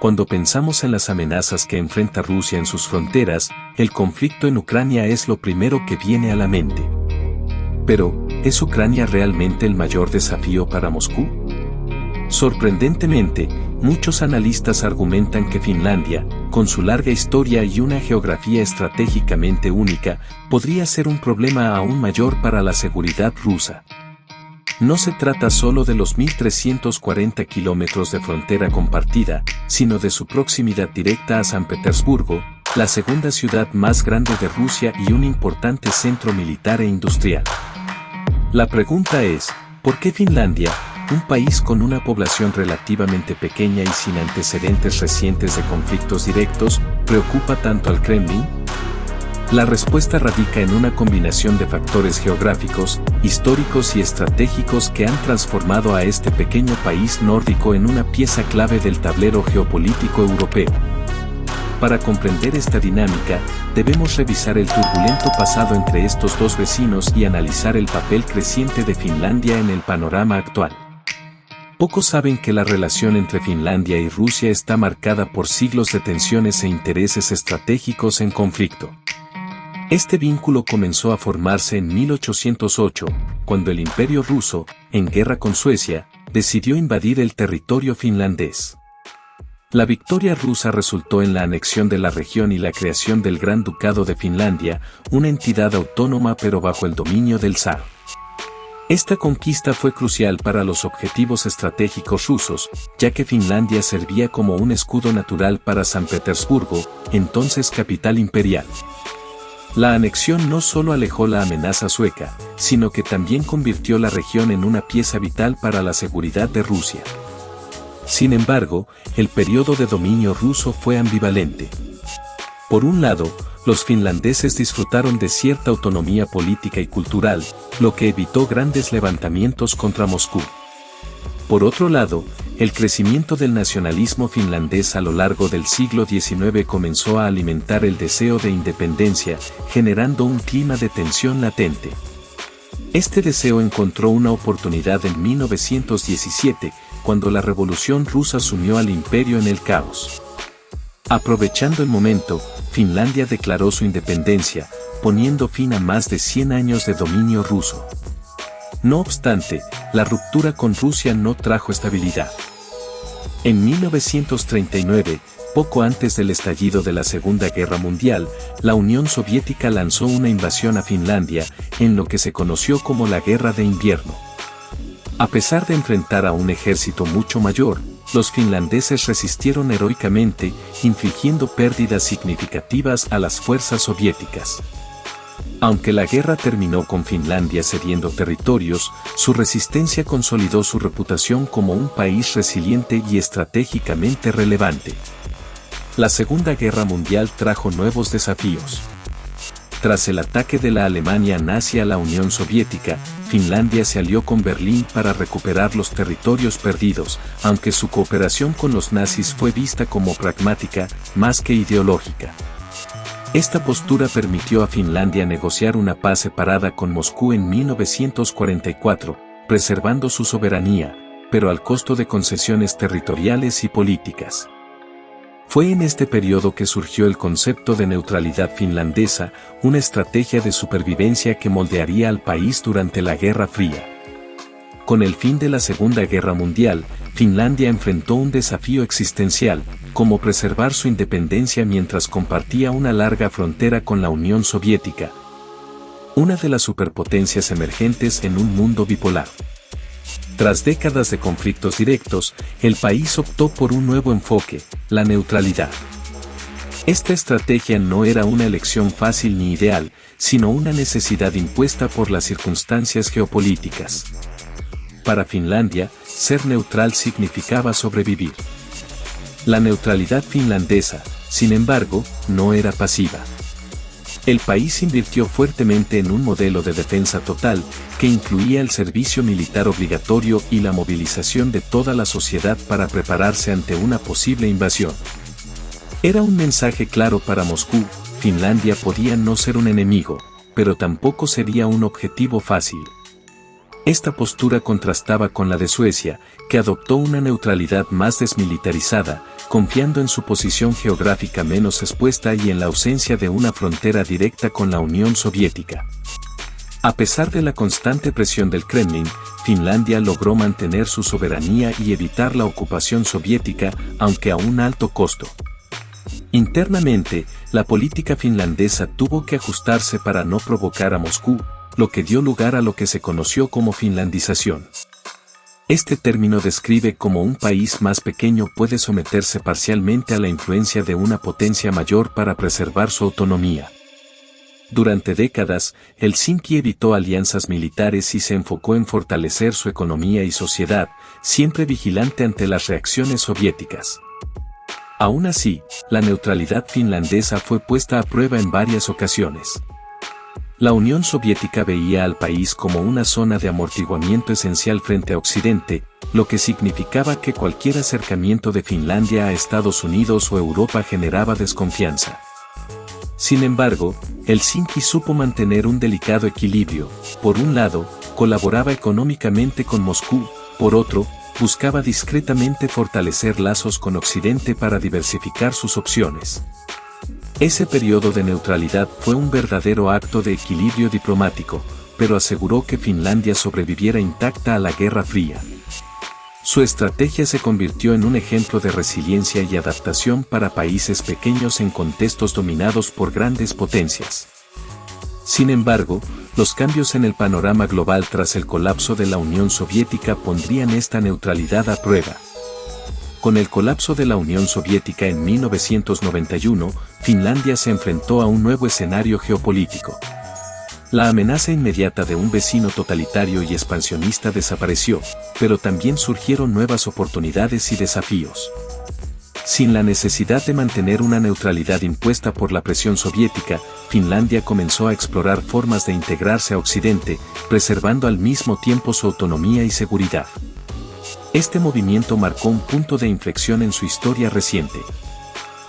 Cuando pensamos en las amenazas que enfrenta Rusia en sus fronteras, el conflicto en Ucrania es lo primero que viene a la mente. Pero, ¿es Ucrania realmente el mayor desafío para Moscú? Sorprendentemente, muchos analistas argumentan que Finlandia, con su larga historia y una geografía estratégicamente única, podría ser un problema aún mayor para la seguridad rusa. No se trata solo de los 1.340 kilómetros de frontera compartida, sino de su proximidad directa a San Petersburgo, la segunda ciudad más grande de Rusia y un importante centro militar e industrial. La pregunta es, ¿por qué Finlandia, un país con una población relativamente pequeña y sin antecedentes recientes de conflictos directos, preocupa tanto al Kremlin? La respuesta radica en una combinación de factores geográficos, históricos y estratégicos que han transformado a este pequeño país nórdico en una pieza clave del tablero geopolítico europeo. Para comprender esta dinámica, debemos revisar el turbulento pasado entre estos dos vecinos y analizar el papel creciente de Finlandia en el panorama actual. Pocos saben que la relación entre Finlandia y Rusia está marcada por siglos de tensiones e intereses estratégicos en conflicto. Este vínculo comenzó a formarse en 1808, cuando el Imperio ruso, en guerra con Suecia, decidió invadir el territorio finlandés. La victoria rusa resultó en la anexión de la región y la creación del Gran Ducado de Finlandia, una entidad autónoma pero bajo el dominio del zar. Esta conquista fue crucial para los objetivos estratégicos rusos, ya que Finlandia servía como un escudo natural para San Petersburgo, entonces capital imperial. La anexión no solo alejó la amenaza sueca, sino que también convirtió la región en una pieza vital para la seguridad de Rusia. Sin embargo, el periodo de dominio ruso fue ambivalente. Por un lado, los finlandeses disfrutaron de cierta autonomía política y cultural, lo que evitó grandes levantamientos contra Moscú. Por otro lado, el crecimiento del nacionalismo finlandés a lo largo del siglo XIX comenzó a alimentar el deseo de independencia, generando un clima de tensión latente. Este deseo encontró una oportunidad en 1917, cuando la Revolución Rusa sumió al imperio en el caos. Aprovechando el momento, Finlandia declaró su independencia, poniendo fin a más de 100 años de dominio ruso. No obstante, la ruptura con Rusia no trajo estabilidad. En 1939, poco antes del estallido de la Segunda Guerra Mundial, la Unión Soviética lanzó una invasión a Finlandia, en lo que se conoció como la Guerra de Invierno. A pesar de enfrentar a un ejército mucho mayor, los finlandeses resistieron heroicamente, infligiendo pérdidas significativas a las fuerzas soviéticas. Aunque la guerra terminó con Finlandia cediendo territorios, su resistencia consolidó su reputación como un país resiliente y estratégicamente relevante. La Segunda Guerra Mundial trajo nuevos desafíos. Tras el ataque de la Alemania nazi a la Unión Soviética, Finlandia se alió con Berlín para recuperar los territorios perdidos, aunque su cooperación con los nazis fue vista como pragmática, más que ideológica. Esta postura permitió a Finlandia negociar una paz separada con Moscú en 1944, preservando su soberanía, pero al costo de concesiones territoriales y políticas. Fue en este periodo que surgió el concepto de neutralidad finlandesa, una estrategia de supervivencia que moldearía al país durante la Guerra Fría. Con el fin de la Segunda Guerra Mundial, Finlandia enfrentó un desafío existencial, como preservar su independencia mientras compartía una larga frontera con la Unión Soviética, una de las superpotencias emergentes en un mundo bipolar. Tras décadas de conflictos directos, el país optó por un nuevo enfoque, la neutralidad. Esta estrategia no era una elección fácil ni ideal, sino una necesidad impuesta por las circunstancias geopolíticas. Para Finlandia, ser neutral significaba sobrevivir. La neutralidad finlandesa, sin embargo, no era pasiva. El país invirtió fuertemente en un modelo de defensa total, que incluía el servicio militar obligatorio y la movilización de toda la sociedad para prepararse ante una posible invasión. Era un mensaje claro para Moscú: Finlandia podía no ser un enemigo, pero tampoco sería un objetivo fácil. Esta postura contrastaba con la de Suecia, que adoptó una neutralidad más desmilitarizada, confiando en su posición geográfica menos expuesta y en la ausencia de una frontera directa con la Unión Soviética. A pesar de la constante presión del Kremlin, Finlandia logró mantener su soberanía y evitar la ocupación soviética, aunque a un alto costo. Internamente, la política finlandesa tuvo que ajustarse para no provocar a Moscú, lo que dio lugar a lo que se conoció como finlandización. Este término describe cómo un país más pequeño puede someterse parcialmente a la influencia de una potencia mayor para preservar su autonomía. Durante décadas, Helsinki evitó alianzas militares y se enfocó en fortalecer su economía y sociedad, siempre vigilante ante las reacciones soviéticas. Aún así, la neutralidad finlandesa fue puesta a prueba en varias ocasiones. La Unión Soviética veía al país como una zona de amortiguamiento esencial frente a Occidente, lo que significaba que cualquier acercamiento de Finlandia a Estados Unidos o Europa generaba desconfianza. Sin embargo, Helsinki supo mantener un delicado equilibrio. Por un lado, colaboraba económicamente con Moscú, por otro, buscaba discretamente fortalecer lazos con Occidente para diversificar sus opciones. Ese periodo de neutralidad fue un verdadero acto de equilibrio diplomático, pero aseguró que Finlandia sobreviviera intacta a la Guerra Fría. Su estrategia se convirtió en un ejemplo de resiliencia y adaptación para países pequeños en contextos dominados por grandes potencias. Sin embargo, los cambios en el panorama global tras el colapso de la Unión Soviética pondrían esta neutralidad a prueba. Con el colapso de la Unión Soviética en 1991, Finlandia se enfrentó a un nuevo escenario geopolítico. La amenaza inmediata de un vecino totalitario y expansionista desapareció, pero también surgieron nuevas oportunidades y desafíos. Sin la necesidad de mantener una neutralidad impuesta por la presión soviética, Finlandia comenzó a explorar formas de integrarse a Occidente, preservando al mismo tiempo su autonomía y seguridad. Este movimiento marcó un punto de inflexión en su historia reciente.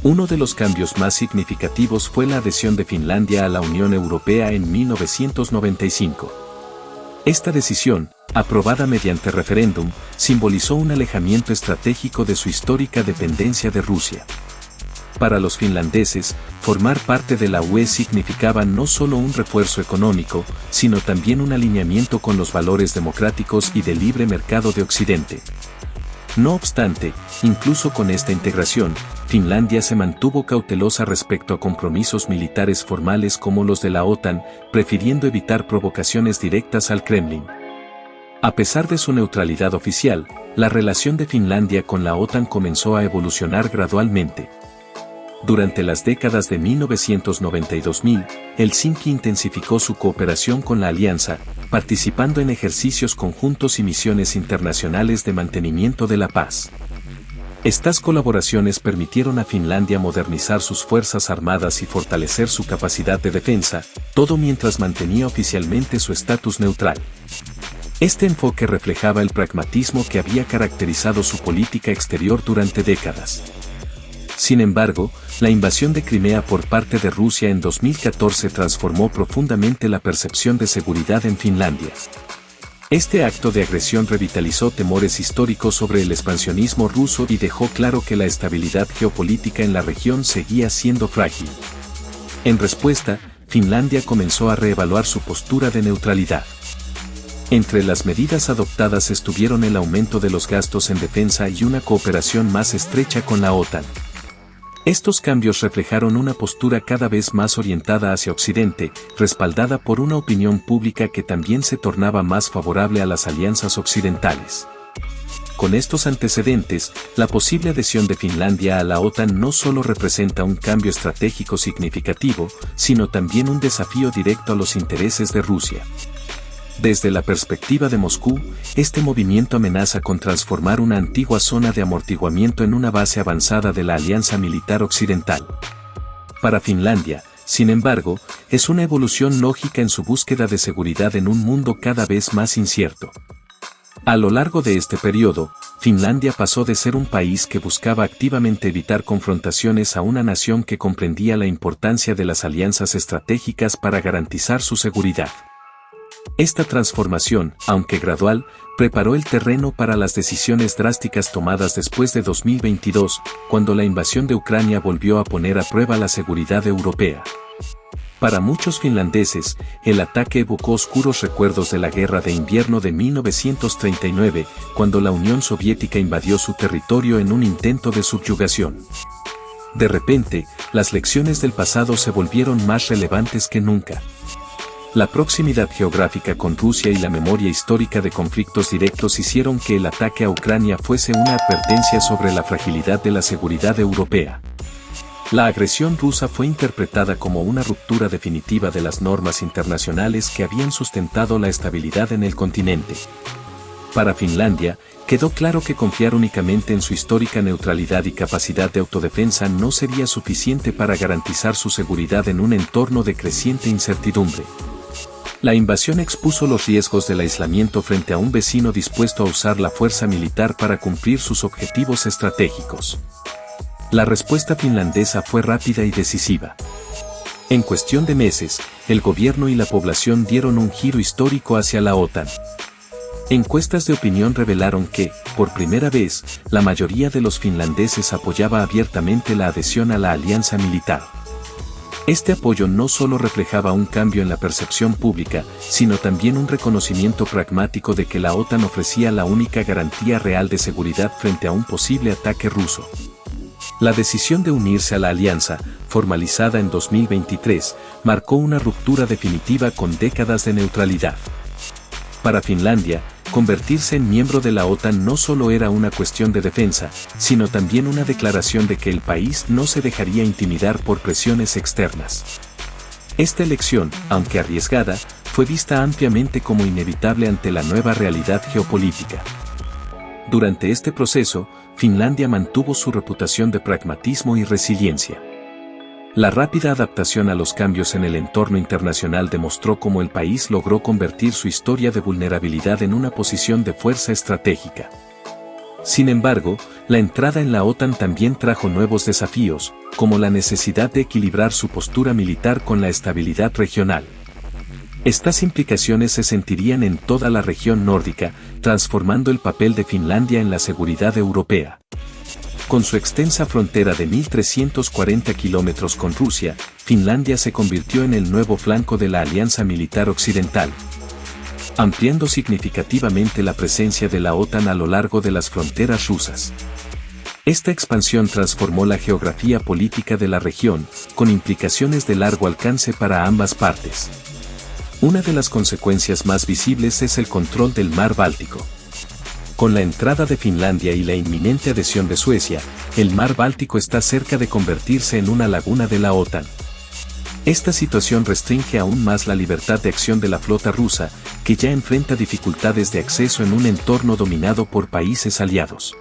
Uno de los cambios más significativos fue la adhesión de Finlandia a la Unión Europea en 1995. Esta decisión, aprobada mediante referéndum, simbolizó un alejamiento estratégico de su histórica dependencia de Rusia. Para los finlandeses, formar parte de la UE significaba no solo un refuerzo económico, sino también un alineamiento con los valores democráticos y de libre mercado de Occidente. No obstante, incluso con esta integración, Finlandia se mantuvo cautelosa respecto a compromisos militares formales como los de la OTAN, prefiriendo evitar provocaciones directas al Kremlin. A pesar de su neutralidad oficial, la relación de Finlandia con la OTAN comenzó a evolucionar gradualmente. Durante las décadas de 1990 y 2000, Helsinki intensificó su cooperación con la alianza, participando en ejercicios conjuntos y misiones internacionales de mantenimiento de la paz. Estas colaboraciones permitieron a Finlandia modernizar sus fuerzas armadas y fortalecer su capacidad de defensa, todo mientras mantenía oficialmente su estatus neutral. Este enfoque reflejaba el pragmatismo que había caracterizado su política exterior durante décadas. Sin embargo, la invasión de Crimea por parte de Rusia en 2014 transformó profundamente la percepción de seguridad en Finlandia. Este acto de agresión revitalizó temores históricos sobre el expansionismo ruso y dejó claro que la estabilidad geopolítica en la región seguía siendo frágil. En respuesta, Finlandia comenzó a reevaluar su postura de neutralidad. Entre las medidas adoptadas estuvieron el aumento de los gastos en defensa y una cooperación más estrecha con la OTAN. Estos cambios reflejaron una postura cada vez más orientada hacia Occidente, respaldada por una opinión pública que también se tornaba más favorable a las alianzas occidentales. Con estos antecedentes, la posible adhesión de Finlandia a la OTAN no solo representa un cambio estratégico significativo, sino también un desafío directo a los intereses de Rusia. Desde la perspectiva de Moscú, este movimiento amenaza con transformar una antigua zona de amortiguamiento en una base avanzada de la alianza militar occidental. Para Finlandia, sin embargo, es una evolución lógica en su búsqueda de seguridad en un mundo cada vez más incierto. A lo largo de este periodo, Finlandia pasó de ser un país que buscaba activamente evitar confrontaciones a una nación que comprendía la importancia de las alianzas estratégicas para garantizar su seguridad. Esta transformación, aunque gradual, preparó el terreno para las decisiones drásticas tomadas después de 2022, cuando la invasión de Ucrania volvió a poner a prueba la seguridad europea. Para muchos finlandeses, el ataque evocó oscuros recuerdos de la Guerra de Invierno de 1939, cuando la Unión Soviética invadió su territorio en un intento de subyugación. De repente, las lecciones del pasado se volvieron más relevantes que nunca. La proximidad geográfica con Rusia y la memoria histórica de conflictos directos hicieron que el ataque a Ucrania fuese una advertencia sobre la fragilidad de la seguridad europea. La agresión rusa fue interpretada como una ruptura definitiva de las normas internacionales que habían sustentado la estabilidad en el continente. Para Finlandia, quedó claro que confiar únicamente en su histórica neutralidad y capacidad de autodefensa no sería suficiente para garantizar su seguridad en un entorno de creciente incertidumbre. La invasión expuso los riesgos del aislamiento frente a un vecino dispuesto a usar la fuerza militar para cumplir sus objetivos estratégicos. La respuesta finlandesa fue rápida y decisiva. En cuestión de meses, el gobierno y la población dieron un giro histórico hacia la OTAN. Encuestas de opinión revelaron que, por primera vez, la mayoría de los finlandeses apoyaba abiertamente la adhesión a la alianza militar. Este apoyo no solo reflejaba un cambio en la percepción pública, sino también un reconocimiento pragmático de que la OTAN ofrecía la única garantía real de seguridad frente a un posible ataque ruso. La decisión de unirse a la alianza, formalizada en 2023, marcó una ruptura definitiva con décadas de neutralidad. Para Finlandia, convertirse en miembro de la OTAN no solo era una cuestión de defensa, sino también una declaración de que el país no se dejaría intimidar por presiones externas. Esta elección, aunque arriesgada, fue vista ampliamente como inevitable ante la nueva realidad geopolítica. Durante este proceso, Finlandia mantuvo su reputación de pragmatismo y resiliencia. La rápida adaptación a los cambios en el entorno internacional demostró cómo el país logró convertir su historia de vulnerabilidad en una posición de fuerza estratégica. Sin embargo, la entrada en la OTAN también trajo nuevos desafíos, como la necesidad de equilibrar su postura militar con la estabilidad regional. Estas implicaciones se sentirían en toda la región nórdica, transformando el papel de Finlandia en la seguridad europea. Con su extensa frontera de 1.340 kilómetros con Rusia, Finlandia se convirtió en el nuevo flanco de la Alianza Militar Occidental, ampliando significativamente la presencia de la OTAN a lo largo de las fronteras rusas. Esta expansión transformó la geografía política de la región, con implicaciones de largo alcance para ambas partes. Una de las consecuencias más visibles es el control del mar Báltico. Con la entrada de Finlandia y la inminente adhesión de Suecia, el mar Báltico está cerca de convertirse en una laguna de la OTAN. Esta situación restringe aún más la libertad de acción de la flota rusa, que ya enfrenta dificultades de acceso en un entorno dominado por países aliados.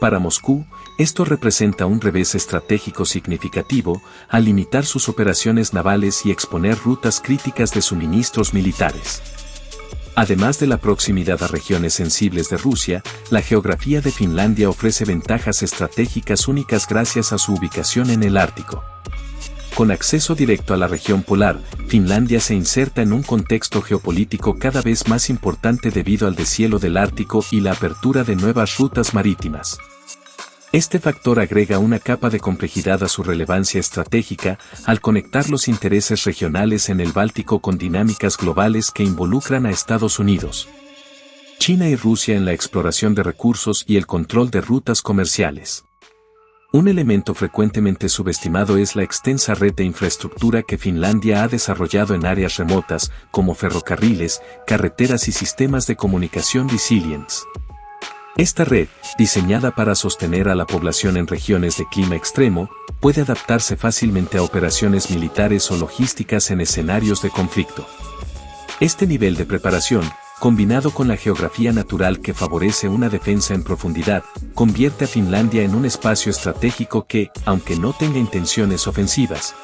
Para Moscú, esto representa un revés estratégico significativo, al limitar sus operaciones navales y exponer rutas críticas de suministros militares. Además de la proximidad a regiones sensibles de Rusia, la geografía de Finlandia ofrece ventajas estratégicas únicas gracias a su ubicación en el Ártico. Con acceso directo a la región polar, Finlandia se inserta en un contexto geopolítico cada vez más importante debido al deshielo del Ártico y la apertura de nuevas rutas marítimas. Este factor agrega una capa de complejidad a su relevancia estratégica al conectar los intereses regionales en el Báltico con dinámicas globales que involucran a Estados Unidos, China y Rusia en la exploración de recursos y el control de rutas comerciales. Un elemento frecuentemente subestimado es la extensa red de infraestructura que Finlandia ha desarrollado en áreas remotas, como ferrocarriles, carreteras y sistemas de comunicación resilientes. Esta red, diseñada para sostener a la población en regiones de clima extremo, puede adaptarse fácilmente a operaciones militares o logísticas en escenarios de conflicto. Este nivel de preparación, combinado con la geografía natural que favorece una defensa en profundidad, convierte a Finlandia en un espacio estratégico que, aunque no tenga intenciones ofensivas,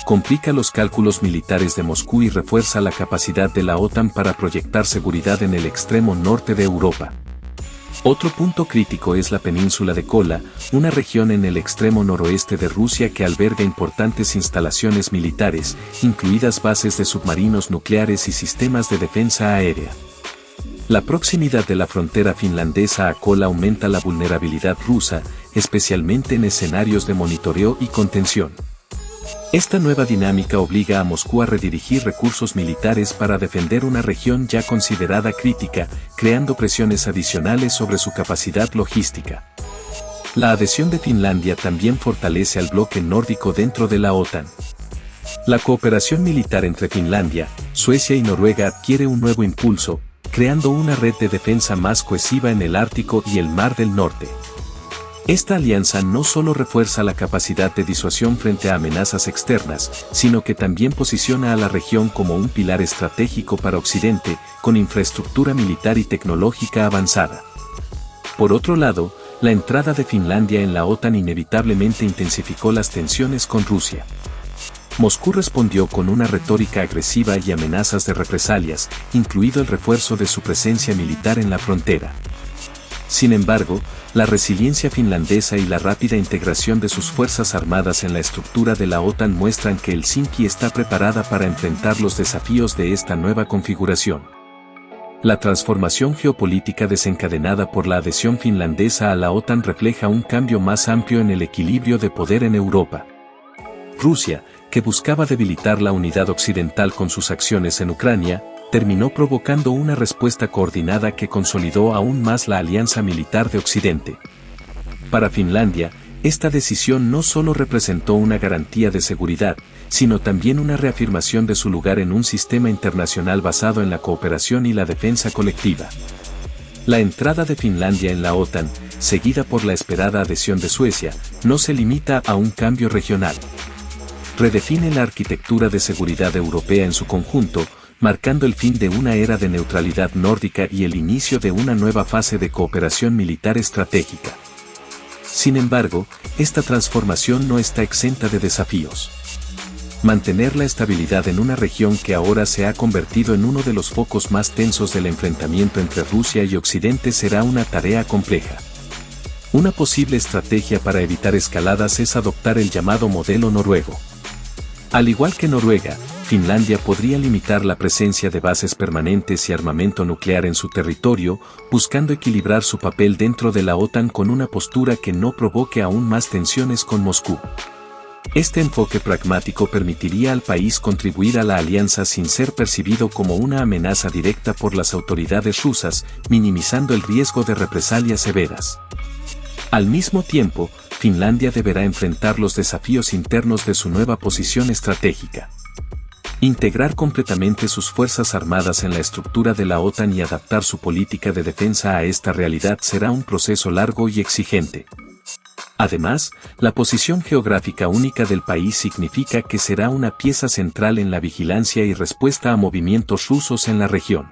complica los cálculos militares de Moscú y refuerza la capacidad de la OTAN para proyectar seguridad en el extremo norte de Europa. Otro punto crítico es la península de Kola, una región en el extremo noroeste de Rusia que alberga importantes instalaciones militares, incluidas bases de submarinos nucleares y sistemas de defensa aérea. La proximidad de la frontera finlandesa a Kola aumenta la vulnerabilidad rusa, especialmente en escenarios de monitoreo y contención. Esta nueva dinámica obliga a Moscú a redirigir recursos militares para defender una región ya considerada crítica, creando presiones adicionales sobre su capacidad logística. La adhesión de Finlandia también fortalece al bloque nórdico dentro de la OTAN. La cooperación militar entre Finlandia, Suecia y Noruega adquiere un nuevo impulso, creando una red de defensa más cohesiva en el Ártico y el Mar del Norte. Esta alianza no solo refuerza la capacidad de disuasión frente a amenazas externas, sino que también posiciona a la región como un pilar estratégico para Occidente, con infraestructura militar y tecnológica avanzada. Por otro lado, la entrada de Finlandia en la OTAN inevitablemente intensificó las tensiones con Rusia. Moscú respondió con una retórica agresiva y amenazas de represalias, incluido el refuerzo de su presencia militar en la frontera. Sin embargo, la resiliencia finlandesa y la rápida integración de sus fuerzas armadas en la estructura de la OTAN muestran que Helsinki está preparada para enfrentar los desafíos de esta nueva configuración. La transformación geopolítica desencadenada por la adhesión finlandesa a la OTAN refleja un cambio más amplio en el equilibrio de poder en Europa. Rusia, que buscaba debilitar la unidad occidental con sus acciones en Ucrania, terminó provocando una respuesta coordinada que consolidó aún más la alianza militar de Occidente. Para Finlandia, esta decisión no solo representó una garantía de seguridad, sino también una reafirmación de su lugar en un sistema internacional basado en la cooperación y la defensa colectiva. La entrada de Finlandia en la OTAN, seguida por la esperada adhesión de Suecia, no se limita a un cambio regional. Redefine la arquitectura de seguridad europea en su conjunto, marcando el fin de una era de neutralidad nórdica y el inicio de una nueva fase de cooperación militar estratégica. Sin embargo, esta transformación no está exenta de desafíos. Mantener la estabilidad en una región que ahora se ha convertido en uno de los focos más tensos del enfrentamiento entre Rusia y Occidente será una tarea compleja. Una posible estrategia para evitar escaladas es adoptar el llamado modelo noruego. Al igual que Noruega, Finlandia podría limitar la presencia de bases permanentes y armamento nuclear en su territorio, buscando equilibrar su papel dentro de la OTAN con una postura que no provoque aún más tensiones con Moscú. Este enfoque pragmático permitiría al país contribuir a la alianza sin ser percibido como una amenaza directa por las autoridades rusas, minimizando el riesgo de represalias severas. Al mismo tiempo, Finlandia deberá enfrentar los desafíos internos de su nueva posición estratégica. Integrar completamente sus fuerzas armadas en la estructura de la OTAN y adaptar su política de defensa a esta realidad será un proceso largo y exigente. Además, la posición geográfica única del país significa que será una pieza central en la vigilancia y respuesta a movimientos rusos en la región.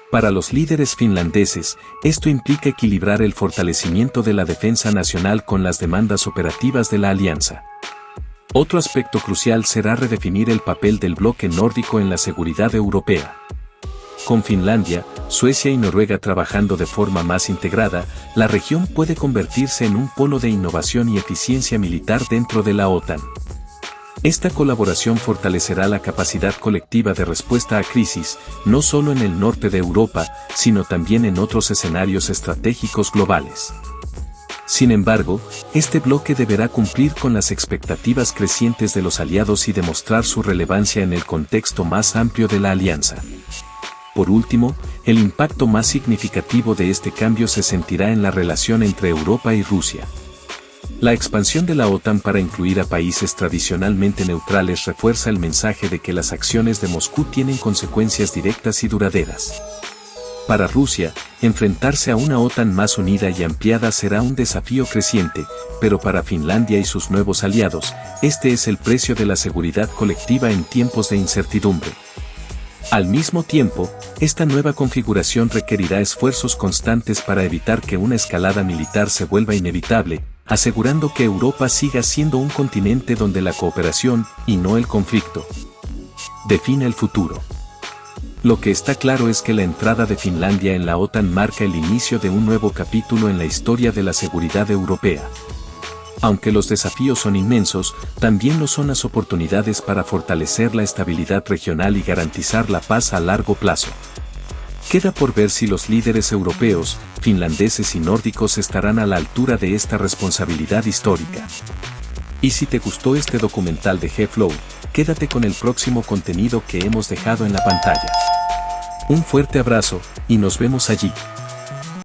Para los líderes finlandeses, esto implica equilibrar el fortalecimiento de la defensa nacional con las demandas operativas de la alianza. Otro aspecto crucial será redefinir el papel del bloque nórdico en la seguridad europea. Con Finlandia, Suecia y Noruega trabajando de forma más integrada, la región puede convertirse en un polo de innovación y eficiencia militar dentro de la OTAN. Esta colaboración fortalecerá la capacidad colectiva de respuesta a crisis, no solo en el norte de Europa, sino también en otros escenarios estratégicos globales. Sin embargo, este bloque deberá cumplir con las expectativas crecientes de los aliados y demostrar su relevancia en el contexto más amplio de la alianza. Por último, el impacto más significativo de este cambio se sentirá en la relación entre Europa y Rusia. La expansión de la OTAN para incluir a países tradicionalmente neutrales refuerza el mensaje de que las acciones de Moscú tienen consecuencias directas y duraderas. Para Rusia, enfrentarse a una OTAN más unida y ampliada será un desafío creciente, pero para Finlandia y sus nuevos aliados, este es el precio de la seguridad colectiva en tiempos de incertidumbre. Al mismo tiempo, esta nueva configuración requerirá esfuerzos constantes para evitar que una escalada militar se vuelva inevitable, asegurando que Europa siga siendo un continente donde la cooperación, y no el conflicto, define el futuro. Lo que está claro es que la entrada de Finlandia en la OTAN marca el inicio de un nuevo capítulo en la historia de la seguridad europea. Aunque los desafíos son inmensos, también lo son las oportunidades para fortalecer la estabilidad regional y garantizar la paz a largo plazo. Queda por ver si los líderes europeos, finlandeses y nórdicos estarán a la altura de esta responsabilidad histórica. Y si te gustó este documental de G-Flow, quédate con el próximo contenido que hemos dejado en la pantalla. Un fuerte abrazo, y nos vemos allí.